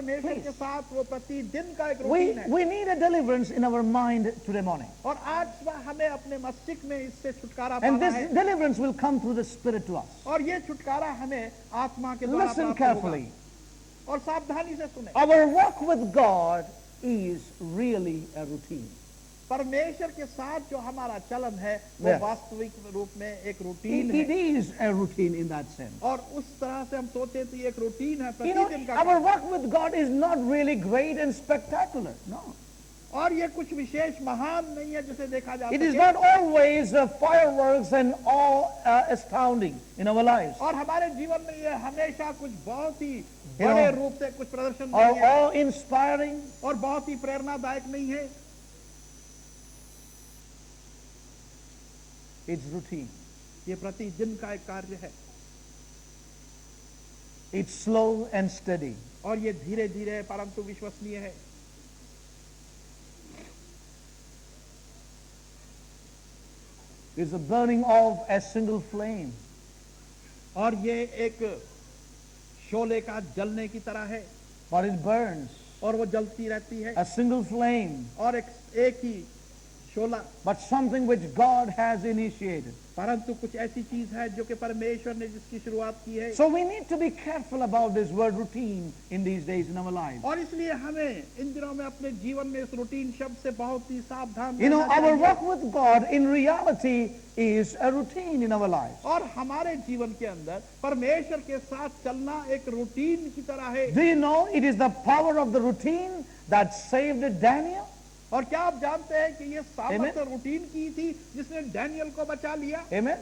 परमेश्वर के साथ वो प्रतिदिन का एक We, रूटीन है। we need a deliverance in our mind today morning. और आज सुबह हमें अपने मस्तिष्क में इससे छुटकारा And पाना this है, deliverance will come through the Spirit to us. और ये छुटकारा हमें आत्मा के द्वारा Listen प्राप्त होगा। carefully. और सावधानी से सुने। Our walk with God is really a routine. परमेश्वर के साथ जो हमारा चलन है वो Yes. वास्तविक रूप में एक It, रूटीन it है, is a routine in that sense. और उस तरह से हम सोचे तो ये एक रूटीन है You know, प्रतिदिन का our काम। walk with God is not really great and spectacular. No. और ये कुछ विशेष महान नहीं है जिसे देखा जा It is सके, not always fireworks and all astounding in our lives. और हमारे जीवन में ये हमेशा कुछ बहुत ही You know, बड़े रूप से कुछ प्रदर्शन Or नहीं है, all inspiring. और बहुत ही प्रेरणादायक नहीं है। It's routine. ये प्रतिदिन का एक कार्य है, It's slow and steady. और ये धीरे धीरे परंतु विश्वसनीय है। It's the burning of a single flame. और ये एक शोले का जलने की तरह है, But it burns. और वो जलती रहती है, A single flame. और एक ही शोला, But something which God has initiated. परंतु कुछ ऐसी चीज है जो कि परमेश्वर ने जिसकी शुरुआत की है। So we need to be careful about this word routine in these days in our lives. और इसलिए हमें इन दिनों में अपने जीवन में इस रूटीन शब्द से बहुत ही सावधान You know, रहना our चाहिए। walk with God in reality is a routine in our lives. और हमारे जीवन के अंदर परमेश्वर के साथ चलना एक रूटीन की तरह है। Do you know it is the power of the routine that saved Daniel? और क्या आप जानते हैं कि ये सामर्थ्य Amen. रूटीन की थी जिसने डैनियल को बचा लिया। Amen.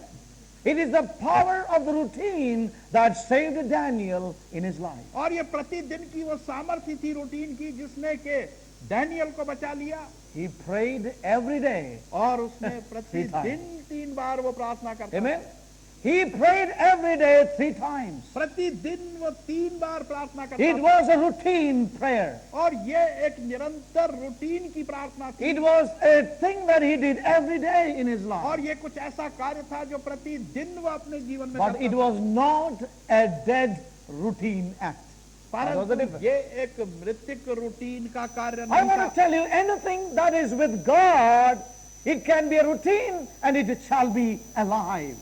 It is the power of the routine that saved Daniel in his life. और ये प्रतिदिन की वो सामर्थ्य थी रूटीन की जिसने के डैनियल को बचा लिया। He prayed every day. और उसने प्रतिदिन 3 बार वो प्रार्थना करता Amen. था। He prayed every day 3 times. प्रतिदिन वो 3 बार प्रार्थना करता It था, was a routine prayer. और ये एक निरंतर रूटीन की प्रार्थना थी। It was a thing that he did every day in his life. और ये कुछ ऐसा कार्य था जो प्रतिदिन वो अपने जीवन में But करता it था। was not a dead routine act. That was the परंतु difference. ये एक मृतिक रूटीन का कार्य I नहीं want था। to tell you, anything that is with God, it can be a routine and it shall be alive.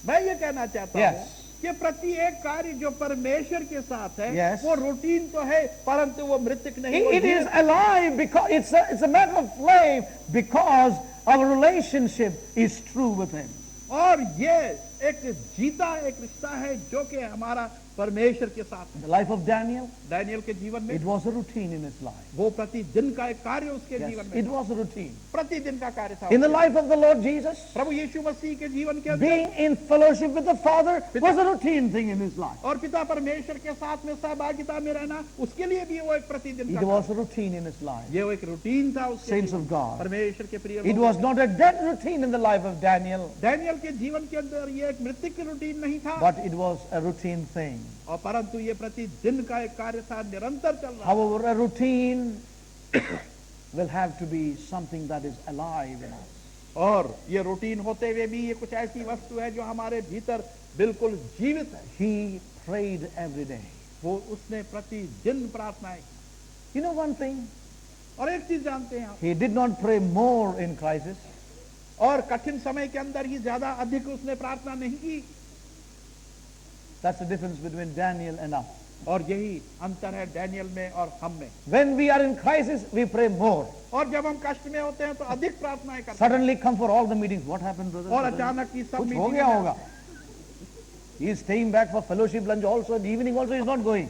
मैं ये कहना चाहता Yes. हूँ कि प्रति एक कार्य जो परमेश्वर के साथ है, Yes. वो रूटीन तो है परंतु वो मृतिक नहीं। वो It is जीवित है। alive because it's a matter of flame because our relationship is true with Him. और ये एक जीता एक रिश्ता है जो कि हमारा परमेश्वर के साथ In है। the life of Daniel, Daniel के जीवन में it was a routine in his life. वो प्रतिदिन का एक कार्य उसके Yes, जीवन में it था। was a routine. प्रतिदिन का कार्य था In the उसके। life of the Lord Jesus, प्रभु यीशु मसीह के जीवन के अंदर being in fellowship with the Father was a routine thing in his life. और पिता परमेश्वर के साथ में सहभागिता में रहना उसके लिए भी वो एक प्रतिदिन It का was a routine in his life. ये वो एक रूटीन था उसके Saints जीवन of God. परमेश्वर के प्रिय It लोगों। was not a dead routine in the life of Daniel, Daniel के जीवन के अंदर ये एक मृतिक रूटीन नहीं था, but it was a routine thing. और परंतु ये प्रतिदिन का एक कार्य था, निरंतर चल रहा। However, a routine will have to be something that is alive in us. और ये रूटीन होते हुए भी ये कुछ ऐसी वस्तु है जो हमारे भीतर बिल्कुल जीवित है। He prayed every day. वो उसने प्रतिदिन प्रार्थनाएं की। You know one thing? और एक चीज जानते हैं आप, He did not pray more in crisis. और कठिन समय के अंदर ही ज्यादा अधिक उसने प्रार्थना नहीं की। That's the difference between Daniel and us. और यही अंतर है डैनियल में और हम में। When we are in crisis, we pray more. और जब हम कष्ट में होते हैं तो अधिक प्रार्थनाएं करते हैं। Suddenly come for all the meetings. What happened, brother? और अचानक ही सब कुछ हो मीटिंग गया होगा. He is staying back for fellowship lunch also, and evening also he is not going.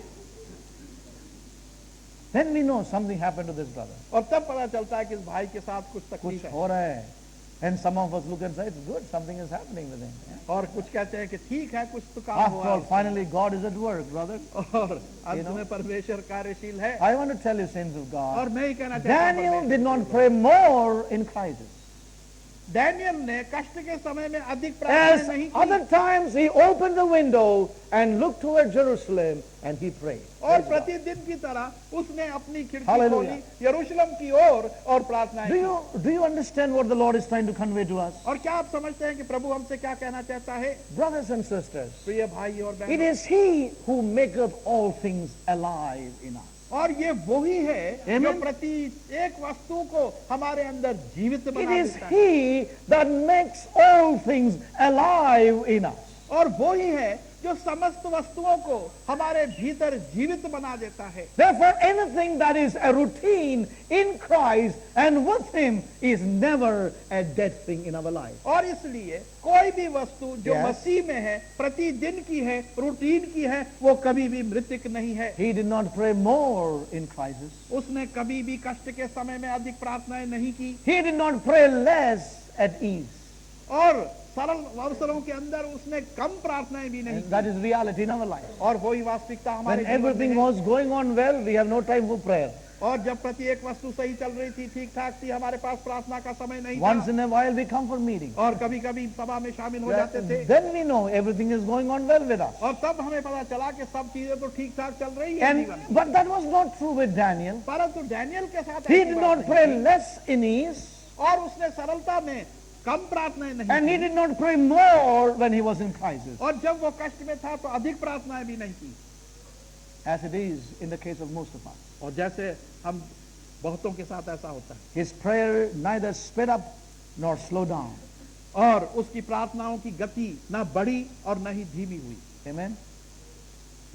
Then we know something happened to this brother. और तब पता चलता है कि इस भाई के साथ कुछ कुछ तकलीफ है। हो रहा है. And some of us look and say, it's good, something is happening with him. और कुछ कहते हैं कि ठीक है कुछ तो काम After हुआ all, है। finally God is at work, brother. और अंत You know? में परमेश्वर कार्यशील है। I want to tell you, saints of God, और मैं ही कहना चाहता हूं Daniel परमेश्वर- did not pray more in crisis. Daniel ने कष्ट के समय में अधिक प्रार्थना As नहीं की। other times he opened the window and looked toward Jerusalem and he prayed. और Praise God. प्रतिदिन की तरह उसने अपनी खिड़की Hallelujah. खोली यरूशलेम की ओर और प्रार्थनाएं Do की। you understand what the Lord is trying to convey to us? और क्या आप समझते हैं कि प्रभु हमसे क्या कहना चाहता है? Brothers and sisters, प्रिय भाई और it बहन, is He who maketh all things alive in us. और ये वही है जो Amen. प्रति एक वस्तु को हमारे अंदर जीवित It बना is देता है। He that makes all things alive in us. और वही है जो समस्त वस्तुओं को हमारे भीतर जीवित बना देता है। Therefore, anything that is a routine in Christ and with Him is never a dead thing in our life. और इसलिए कोई भी वस्तु जो Yes. मसीह में है, प्रतिदिन की है, रूटीन की है, वो कभी भी मृतिक नहीं है। He did not pray more in crisis. उसने कभी भी कष्ट के समय में अधिक प्रार्थनाएं नहीं की He did not pray less at ease. और सरल अवसरों के अंदर उसने कम प्रार्थनाएं भी नहीं And that is reality in our life. की। और वही वास्तविकता हमारे When जीवन में everything है। was going on well, we have no time for prayer. और जब प्रत्येक वस्तु सही चल रही थी, ठीक ठाक थी, हमारे पास प्रार्थना का समय नहीं Once था। in a while we come for meeting. और कभी कभी सभा में शामिल हो जाते थे Then we know everything is going on well with us. और तब हमें पता चला कि सब चीजें तो ठीक ठाक चल रही है And जीवन में। but that was not true with Daniel. परंतु डैनियल के साथ He ऐसी did बात not नहीं pray थी। less in ease, और उसने सरलता में कम प्रार्थनाएं नहीं and he की। did not pray more when he was in crisis, और जब वो कष्ट में था तो अधिक प्रार्थनाएं भी नहीं की। as it is in the case of most of us. और जैसे हम बहुतों के साथ ऐसा होता है। His prayer neither sped up nor slowed down. और उसकी प्रार्थनाओं की गति ना बढ़ी और न ही धीमी हुई। Amen.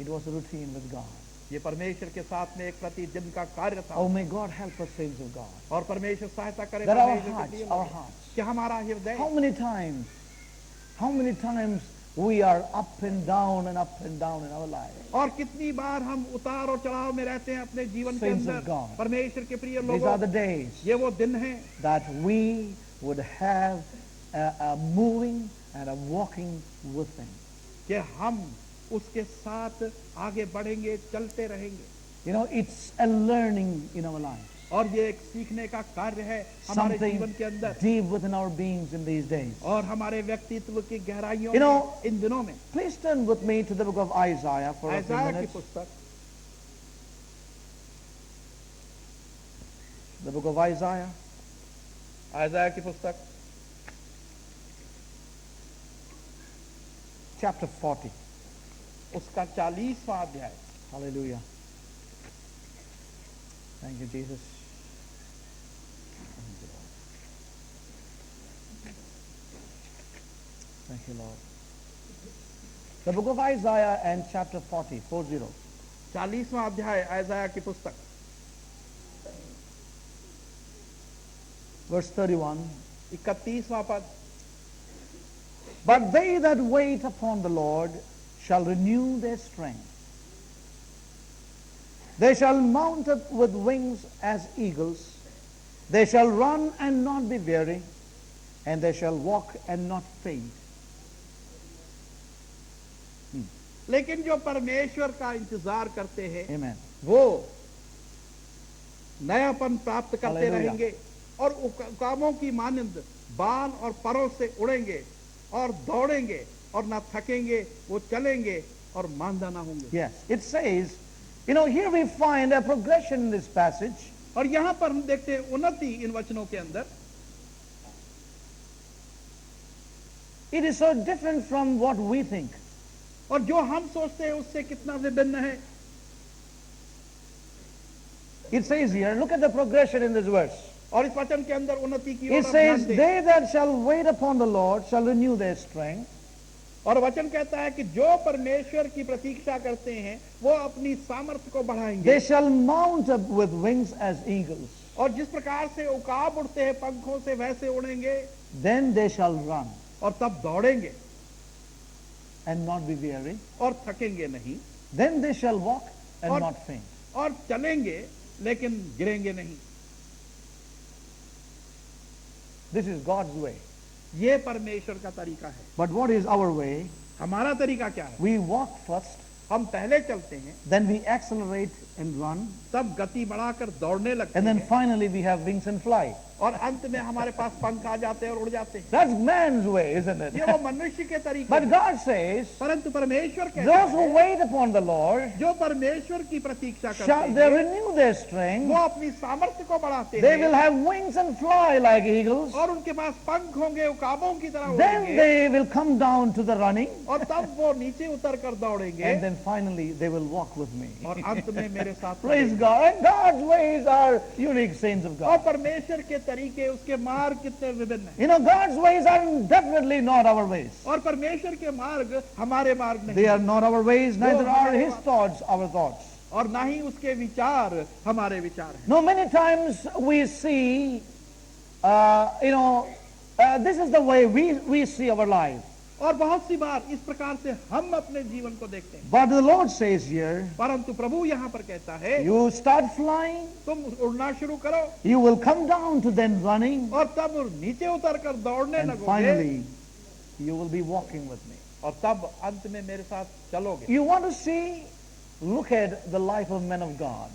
It was a routine with God. ये परमेश्वर के साथ में एक प्रतिदिन का कार्य था। Oh, may God help us, saints of God. और परमेश्वर सहायता करे That our परमेश्वर के hearts, प्रिय our लोग, hearts. कि हमारा हृदय How many times we are up and down in our lives. और कितनी बार हम उतार और चढ़ाव में रहते हैं अपने जीवन के Saints of अंदर। God. परमेश्वर के प्रिय These are the लोगों, days ये वो दिन हैं that we would have a moving and a walking with Him. कि हम उसके साथ आगे बढ़ेंगे, चलते रहेंगे। You know, it's a learning in our lives. और ये एक सीखने का कार्य है हमारे जीवन Something के अंदर deep within our beings in these days. और हमारे व्यक्तित्व की गहराइयों You know, में इन दिनों में। Please turn with me to the book of Isaiah for a few आयसाया की minutes. पुस्तक, The book of Isaiah, आयसाया की पुस्तक chapter 40. उसका 40वां अध्याय। Hallelujah. Thank you, Jesus. Thank you, Lord. The book of Isaiah and chapter 40, 40. 40वां अध्याय आयसाया की पुस्तक, Verse 31. 31वां पद। But they that wait upon the Lord shall renew their strength. They shall mount up with wings as eagles. They shall run and not be weary, and they shall walk and not faint. लेकिन जो परमेश्वर का इंतजार करते हैं Amen. वो नयापन प्राप्त करते Hallelujah. रहेंगे और कामों की मानंद बाल और परों से उड़ेंगे और दौड़ेंगे और ना थकेंगे, वो चलेंगे और मांदा ना होंगे। Yes, it says, you know, here we find a progression in this passage. और यहाँ पर हम देखते हैं उन्नति इन वचनों के अंदर। It is so different from what we think. और जो हम सोचते हैं उससे कितना विभिन्न है। It says here, look at the progression in this verse. और इस वचन के अंदर उन्नति की ओर It आप says, ध्यान दें। they that shall wait upon the Lord shall renew their strength. और वचन कहता है कि जो परमेश्वर की प्रतीक्षा करते हैं वो अपनी सामर्थ्य को बढ़ाएंगे। They shall mount up with wings as eagles. और जिस प्रकार से उकाब उड़ते हैं पंखों से वैसे उड़ेंगे Then they shall run और तब दौड़ेंगे and not be weary. और थकेंगे नहीं Then they shall walk and और- not faint. और चलेंगे लेकिन गिरेंगे नहीं। This is God's way. ये परमेश्वर का तरीका है। But what is our way? हमारा तरीका क्या है? We walk first, हम पहले चलते हैं, then we accelerate and run, तब गति बढ़ाकर दौड़ने लगते and then हैं finally we have wings and fly. और अंत में हमारे पास पंख आ जाते हैं और उड़ जाते हैं। That's man's way, isn't it? ये वो मनुष्य के तरीके But हैं। God says, परंतु परमेश्वर कहता those who है, wait upon the Lord, जो परमेश्वर की प्रतीक्षा करते shall they हैं, renew their वो strength. अपनी सामर्थ्य को बढ़ाते They will हैं have wings and fly like eagles. और उनके पास पंख होंगे, उकाबों की तरह Then उड़ेंगे they will come down to the running. और तब वो नीचे उतर कर दौड़ेंगे And then finally they will walk with me. और अंत में मेरे साथ Praise रहेंगे। God. And God's ways are unique, saints of और God. परमेश्वर के तरीके, उसके मार्ग कितने विभिन्न हैं। You know, God's ways are definitely not our ways. और परमेश्वर के मार्ग हमारे मार्ग नहीं They are हैं। not our ways, neither are His thoughts our thoughts. और ना ही उसके विचार हमारे विचार हैं। No, many times we see, this is the way we see our life. और बहुत सी बार इस प्रकार से हम अपने जीवन को देखते हैं। But the Lord says here, परंतु प्रभु यहाँ पर कहता है, you start flying, तुम उड़ना शुरू करो you will come down to then running, और तब नीचे उतर कर दौड़ने and लगोगे finally you will be walking with me. और तब अंत में मेरे साथ चलोगे। You want to see, look at the life of men of God.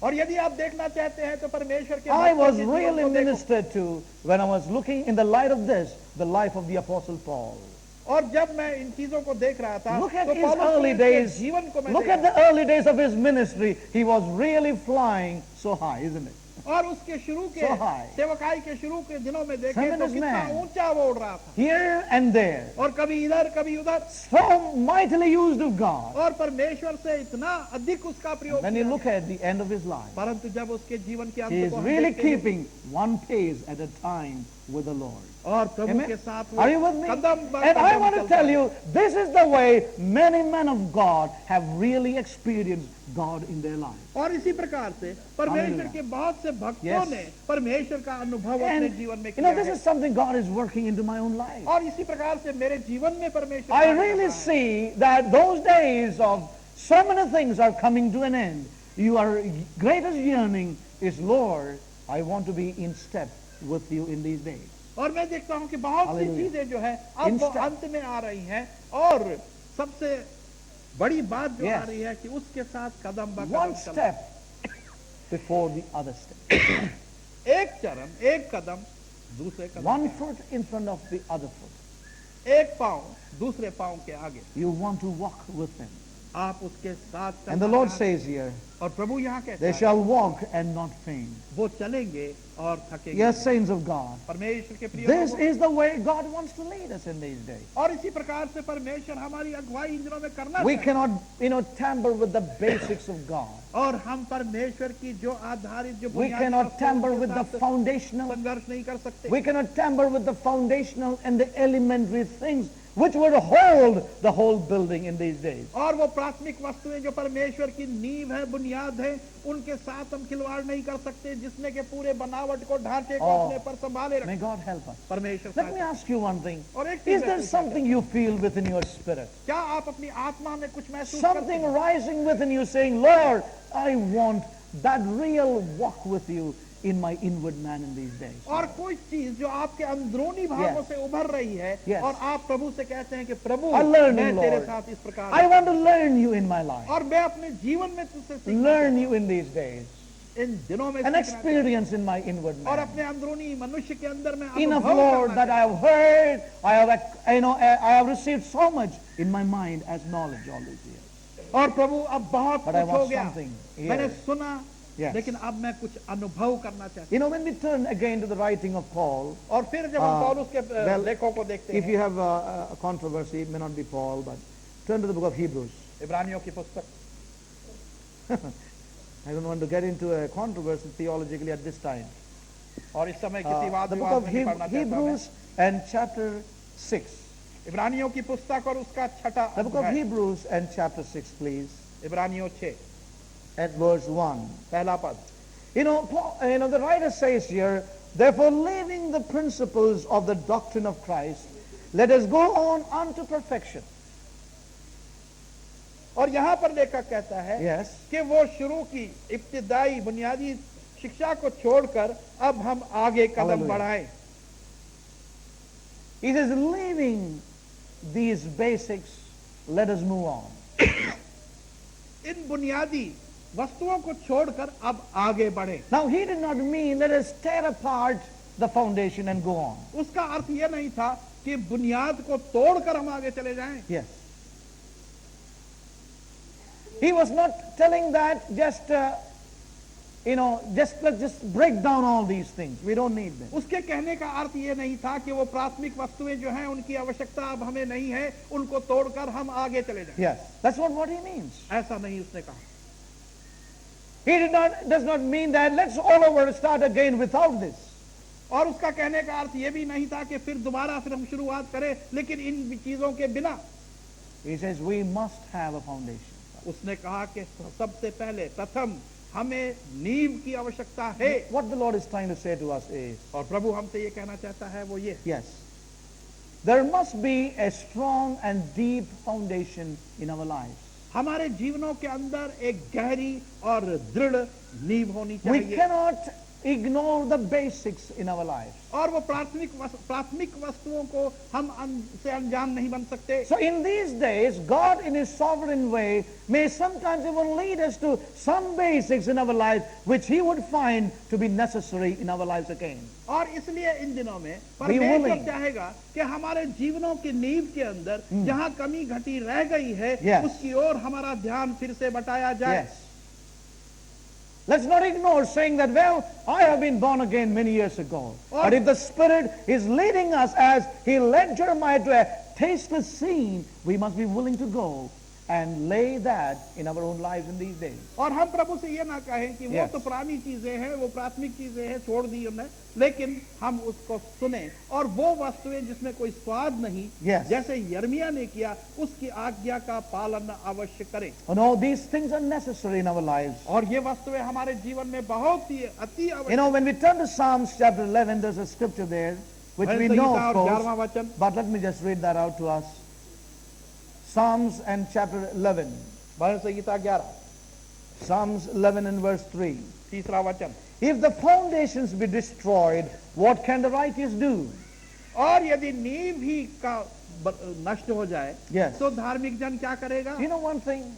और यदि आप देखना चाहते हैं तो परमेश्वर के I भक्तों was के जीवन really को देखो। ministered to when I was looking in the light of this, the life of the Apostle Paul. और जब मैं इन चीजों को देख रहा था Look at तो his पौलुस early के days. जीवन को मैं Look देख at रहा the early days of his ministry. He was really flying so high, isn't it? था। और उसके शुरू के So high. सेवकाई के शुरू के दिनों में देखे तो Tremendous कितना man. ऊंचा वो उड़ रहा था Here and there. और कभी इधर कभी उधर So mightily used of God. और परमेश्वर से इतना अधिक उसका प्रयोग When you किया। look at the end of his life, परंतु जब उसके जीवन के he अंत is को हम really देखते हैं keeping one pace at a time with the Lord. और प्रभु Amen. के साथ वो Are you with me? कदम ब And I Kadam want to चलता tell है। you, this is the way many men of God have really experienced God in their lives. और इसी प्रकार से परमेश्वर Hallelujah. के बहुत से भक्तों Yes. ने परमेश्वर का अनुभव अपने And जीवन में you know, किया this है is something God is working into my own life. और इसी प्रकार से मेरे जीवन में परमेश्वर I कार्य कर really रहा है। see that those days of so many things are coming to an end. Your greatest yearning is, Lord, I want to be in step with you in these days. और मैं देखता हूँ कि बहुत सी Hallelujah. चीजें जो है अब वो Instant. अंत में आ रही हैं और सबसे बड़ी बात जो Yes. आ रही है कि उसके साथ कदम ब One कदम चलना। step before the other step. एक चरण, एक कदम दूसरे कदम One के foot in front of the other foot. आगे। एक पाँव दूसरे पाँव के आगे You want to walk with him. आप उसके साथ And the चलना Lord चाहते हैं। says here, और प्रभु यहाँ कहता they है shall walk and not faint. वो चलेंगे और थकेंगे। Yes, saints of God. परमेश्वर के प्रिय This लोगों, is the way God wants to lead us in these days. और इसी प्रकार से परमेश्वर हमारी अगुवाई इन दिनों में करना We चाहता है। cannot, tamper with the basics of God. और हम परमेश्वर की जो आधारित जो We बुनियादी cannot वस्तुओं tamper के with the साथ foundational. संघर्ष नहीं कर सकते। We cannot tamper with the foundational and the elementary things which would hold the whole building in these days. और वो प्राथमिक वस्तुएं जो परमेश्वर की नींव है, बुनियाद है, उनके साथ हम खिलवाड़ नहीं कर सकते, जिसने के पूरे बनावट को, ढांचे को Oh. अपने पर संभाले May रखे। God help us. परमेश्वर Let me सहायता। ask you one thing. और एक Is चीज there मैं पूछना something you feel within your spirit? चाहता हूं। क्या आप अपनी आत्मा में कुछ महसूस करते Something हैं? rising within you saying, Lord, I want that real walk with you in my inward man in these days. और कोई चीज जो आपके अंदरूनी भावों Yes. से उभर रही है Yes. और आप प्रभु से कहते हैं कि प्रभु I learn मैं you, तेरे Lord. साथ इस प्रकार I want to learn you in my life. और मैं अपने जीवन में तुझसे सीखना Learn you in these days. चाहता हूं। इन दिनों में An सीखना चाहता experience in my inward हूं। और man. अपने अंदरूनी मनुष्य के अंदर में Enough, अनुभव Lord, करना that I have heard, I have received so much in my mind as knowledge all these years. चाहता हूं। और प्रभु अब बहुत But I कुछ हो want गया, something here. मैंने सुना, Yes. लेकिन अब मैं कुछ अनुभव करना चाहता You know, when we turn again to the writing of Paul, हूं। और फिर जब हम पौलुस के well, लेखों को देखते if हैं, you have a controversy, it may not be Paul, but turn to the book of Hebrews. इब्रानियों की पुस्तक, I don't want to get into a controversy theologically at this time. और इस समय किसी वाद The book विवाद of में नहीं पढ़ना चाहता मैं। Hebrews and chapter 6. इब्रानियों की पुस्तक और उसका छठा The book of अध्याय, Hebrews and chapter 6, please, इब्रानियों 6 at verse 1. पहला पद। You know, the writer says here, therefore, leaving the principles of the doctrine of Christ, let us go on unto perfection. और यहाँ पर लेखक कहता है Yes. कि वो शुरू की इब्तिदाई बुनियादी शिक्षा को छोड़कर अब हम आगे कदम Hallelujah. बढ़ाएं। He says, leaving these basics, let us move on. इन बुनियादी वस्तुओं को छोड़कर अब आगे बढ़े। Now, he did not mean let us tear apart the foundation and go on. उसका अर्थ ये नहीं था कि बुनियाद को तोड़कर हम आगे चले जाएं। Yes. He was not telling that just, let's just break down all these things. We don't need them. उसके कहने का अर्थ ये नहीं था कि वो प्राथमिक वस्तुएं जो हैं उनकी आवश्यकता अब हमें नहीं है, उनको तोड़कर हम आगे चले जाएं। Yes. That's not what he means. ऐसा नहीं उसने कहा। He does not mean that let's all over start again without this. और उसका कहने का अर्थ ये भी नहीं था कि फिर दोबारा फिर हम शुरुआत करें लेकिन इन चीजों के बिना। He says we must have a foundation. उसने कहा कि सबसे पहले प्रथम हमें नींव की आवश्यकता है। What the Lord is trying to say to us is, और प्रभु हमसे ये कहना चाहता है वो ये, yes, there must be a strong and deep foundation in our lives. हमारे जीवनों के अंदर एक गहरी और दृढ़ नींव होनी We चाहिए। cannot ignore the basics in our lives. और वो प्राथमिक वस्तुओं को हम से अनजान नहीं बन सकते। So in these days, God in His sovereign way may sometimes even lead us to some basics in our lives which He would find to be necessary in our lives again. और इसलिए इन दिनों में willing. परमेश्वर चाहेगा कि हमारे जीवनों की नींव के अंदर जहां कमी घटी रह गई है Yes. उसकी ओर हमारा ध्यान फिर से बटाया जाए। Yes. Let's not ignore saying that, well, I have been born again many years ago. But if the Spirit is leading us as He led Jeremiah to a tasteless scene, we must be willing to go and lay that in our own lives in these days. और हम प्रभु से ये ना कहें कि वो Yes. तो पुरानी चीजें हैं, वो प्राथमिक चीजें हैं, छोड़ दी हमने, लेकिन हम उसको सुने और वो वस्तुएं जिसमें कोई स्वाद नहीं, Yes. जैसे यर्मिया ने किया, उसकी आज्ञा का पालन अवश्य करें। And all these things are necessary in our lives. और ये वस्तुएं हमारे जीवन में बहुत ही अति You know, when we turn to Psalms chapter 11, there's a scripture there, which we know, of और 11वां course, वचन, but let me just read that out to us. Psalms and chapter 11. Bhajan Samhita 11, Psalms 11 and verse 3. तीसरा वचन, If the foundations be destroyed, what can the righteous do? और यदि नींव ही का नष्ट हो जाए, Yes. तो धार्मिक जन क्या करेगा? You know one thing?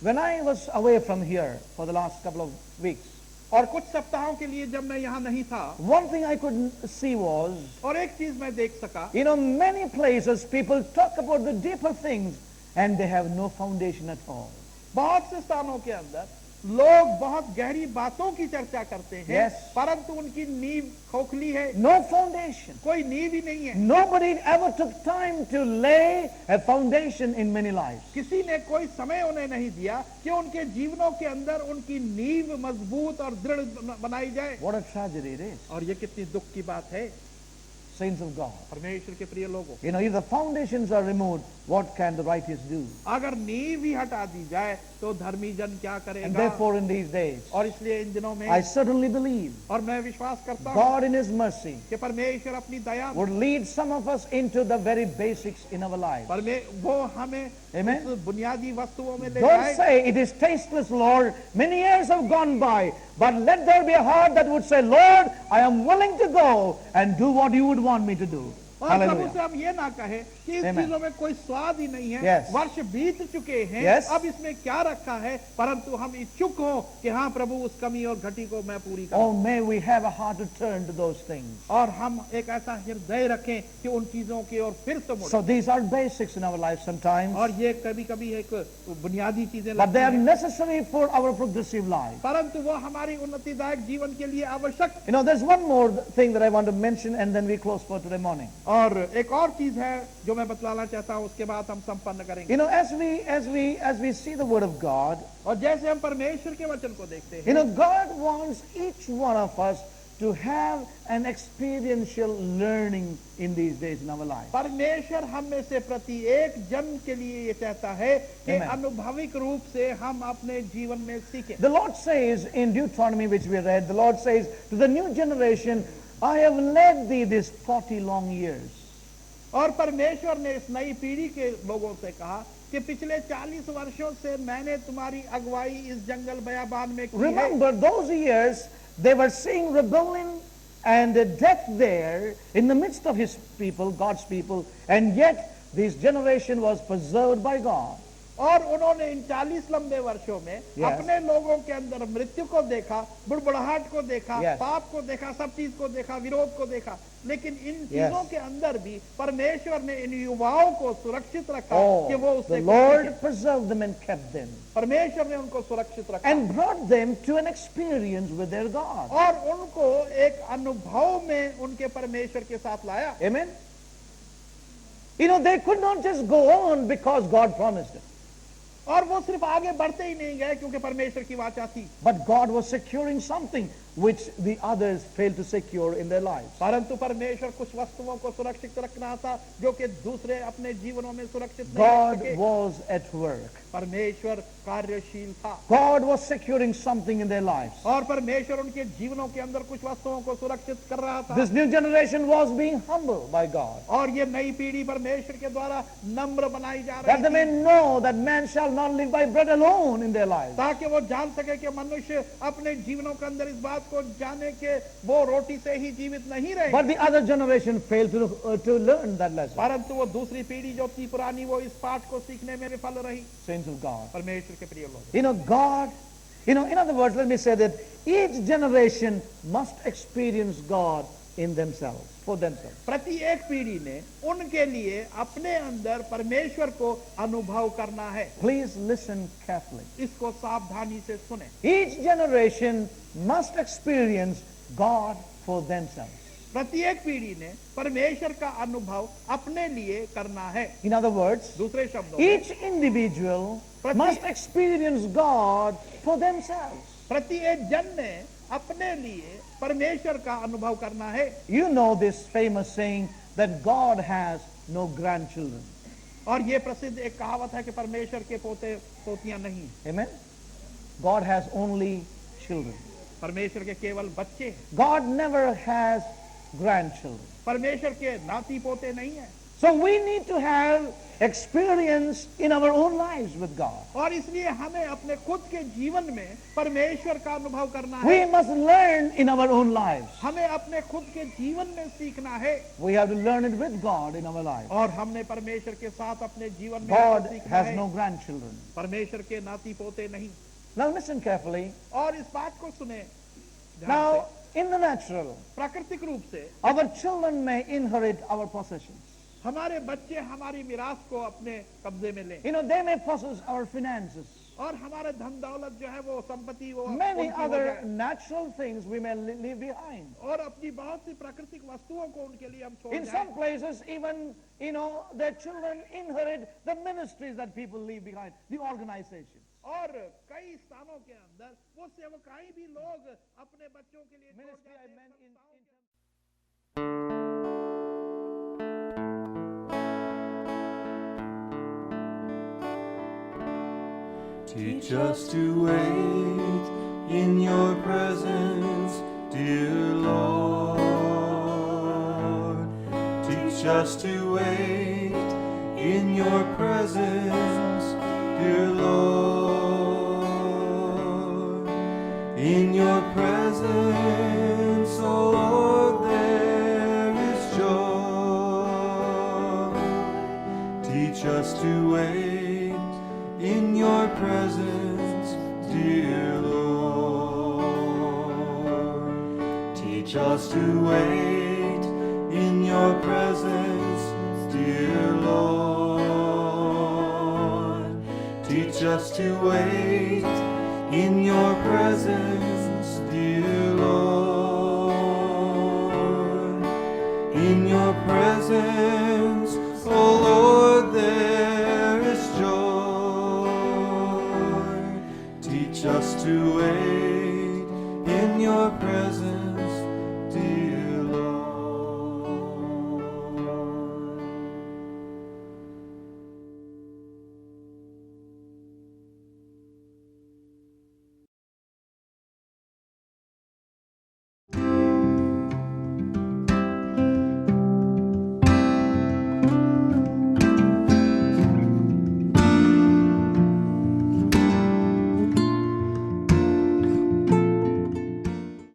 When I was away from here for the last couple of weeks, और कुछ सप्ताहों के लिए जब मैं यहाँ नहीं था, one thing I could see was, और एक चीज मैं देख सका, you know, many places people talk about the deeper things and they have no foundation at all. बहुत से स्थानों के अंदर लोग बहुत गहरी बातों की चर्चा करते हैं, Yes. परंतु उनकी नींव खोखली है, No foundation. कोई नींव ही नहीं है। Nobody ever took time to lay a foundation in many lives. किसी ने कोई समय उन्हें नहीं दिया कि उनके जीवनों के अंदर उनकी नींव मजबूत और दृढ़ बनाई जाए। What a tragedy it is, और ये कितनी दुख की बात है saints of God. परमेश्वर के प्रिय लोगों। You know, if the foundations are removed, what can the righteous do? अगर नींव ही हटा दी जाए तो धर्मी जन क्या And करेगा? therefore in these days, और इसलिए इन दिनों में I certainly believe और मैं विश्वास करता हूँ God in His mercy कि परमेश्वर अपनी दया would lead some of us into the very basics in our lives. वो हमें Amen. उस बुनियादी वस्तुओं में ले Don't जाए। say it is tasteless, Lord. Many years have gone by, but let there be a heart that would say, Lord, I am willing to go and do what you would want me to do. और प्रभु Hallelujah. से हम ये ना कहें कि इस Amen. चीजों में कोई स्वाद ही नहीं है, Yes. वर्ष बीत चुके हैं, Yes. अब इसमें क्या रखा है, परंतु हम इच्छुक हो कि हाँ प्रभु उस कमी और घटी को मैं पूरी करूं। Oh, may we have a heart to turn to those things. और हम एक ऐसा हृदय रखें कि उन चीजों की ओर फिर से मुड़ें। So these are basics in our lives sometimes, और ये कभी कभी एक बुनियादी चीजें but they लगती are हैं, necessary for our progressive life. परंतु वो हमारी उन्नतिदायक जीवन के लिए आवश्यक। You know, there's one more thing that I want to mention and then we close for today morning. और एक और चीज है जो मैं बतलाना चाहता हूँ, उसके बाद हम संपन्न करेंगे। You know, as we see the Word of God, और जैसे हम परमेश्वर के वचन को देखते हैं, you know, God wants each one of us to have an experiential learning in these days in our life. परमेश्वर हम में से प्रत्येक जन के लिए ये चाहता है कि Amen. अनुभविक रूप से हम अपने जीवन में सीखें। The Lord says in Deuteronomy, which we read, the Lord says to the new generation, I have led thee these 40 long years. और परमेश्वर ने इस नई पीढ़ी के लोगों से कहा कि पिछले 40 वर्षों से मैंने तुम्हारी अगुवाई इस जंगल बयाबान में की है। Remember, those years, they were seeing rebellion and death there in the midst of His people, God's people, and yet this generation was preserved by God. और उन्होंने इन 40 लंबे वर्षों में Yes. अपने लोगों के अंदर मृत्यु को देखा, बुड़बुड़ाहट को देखा, Yes. पाप को देखा, सब चीज को देखा, विरोध को देखा, लेकिन इन Yes. चीजों के अंदर भी परमेश्वर ने इन युवाओं को सुरक्षित रखा कि वो Oh, उससे the कुछ Lord सीखें। preserved them and kept them परमेश्वर ने उनको सुरक्षित रखा and brought them to an experience with their God. और उनको एक अनुभव में उनके परमेश्वर के साथ लाया। Amen? You know, they could not just go on because God promised it. और वो सिर्फ आगे बढ़ते ही नहीं गए क्योंकि परमेश्वर की वाचा थी, But God was securing something which the others failed to secure in their lives. परंतु परमेश्वर कुछ वस्तुओं को सुरक्षित रख रहा था जो कि दूसरे अपने जीवनों में सुरक्षित नहीं रख God सके। was at work. परमेश्वर कार्यशील था God was securing something in their lives. और परमेश्वर उनके जीवनों के अंदर कुछ वस्तुओं को सुरक्षित कर रहा था। This new generation was being humbled by God. और ये नई पीढ़ी परमेश्वर के द्वारा नम्र बनाई जा That रही they may थी know that man shall not live by bread alone in their lives. ताकि वो जान सके कि मनुष्य अपने जीवनों के अंदर इस बात को जाने के वो रोटी से ही जीवित नहीं रहे, But the other generation failed to learn that lesson. परंतु वो दूसरी पीढ़ी जो थी पुरानी वो इस पाठ को सीखने में विफल रही। Saints of God. परमेश्वर के प्रिय लोग, You know, God, in other words, let me say that each generation must experience God in themselves, for themselves. प्रति एक पीढ़ी ने उनके लिए अपने अंदर परमेश्वर को अनुभव करना है। Please listen carefully. इसको सावधानी से सुने। Each generation must experience God for themselves. प्रत्येक पीढ़ी ने परमेश्वर का अनुभव अपने लिए करना है। In other words, दूसरे शब्दों में each individual must experience God for themselves. प्रत्येक जन ने अपने लिए परमेश्वर का अनुभव करना है। You know this famous saying that God has no grandchildren. और ये प्रसिद्ध एक कहावत है कि परमेश्वर के पोते पोतियां नहीं, Amen? God has only children. परमेश्वर के केवल बच्चे हैं, God never has grandchildren. परमेश्वर के नाती पोते नहीं है। So we need to have experience in our own lives with God. और इसलिए हमें अपने खुद के जीवन में परमेश्वर का अनुभव करना है। We must learn in our own lives. हमें अपने खुद के जीवन में सीखना है We have to learn it with God in our lives. और हमने परमेश्वर के साथ अपने जीवन में God सीखना has है। no grandchildren. परमेश्वर के नाती पोते नहीं। Now listen carefully. और इस बात को सुने ध्यान Now, से। in the natural, प्राकृतिक रूप से our children may inherit our possessions. हमारे बच्चे हमारी मिरास को अपने कब्जे में लें You know, they may possess our finances. और हमारे धन दौलत जो है वो संपत्ति वो Many उनकी हो other जाए। natural things we may leave behind. और अपनी बहुत सी प्राकृतिक वस्तुओं को उनके लिए हम छोड़ In जाएं। some places, even, their children inherit the ministries that people leave behind, the organizations. और कई स्थानों के अंदर वो सेवकाई भी लोग अपने बच्चों के लिए छोड़ Ministry I जाते हैं, meant in संस्थाओं के अंदर। Teach us to wait in your presence, dear Lord. Teach us to wait in your presence, dear Lord. In your presence, oh Lord, there is joy. Teach us to wait in your presence, dear Lord. Teach us to wait in your presence, dear Lord. Teach us to wait in your presence, dear Lord. In your presence,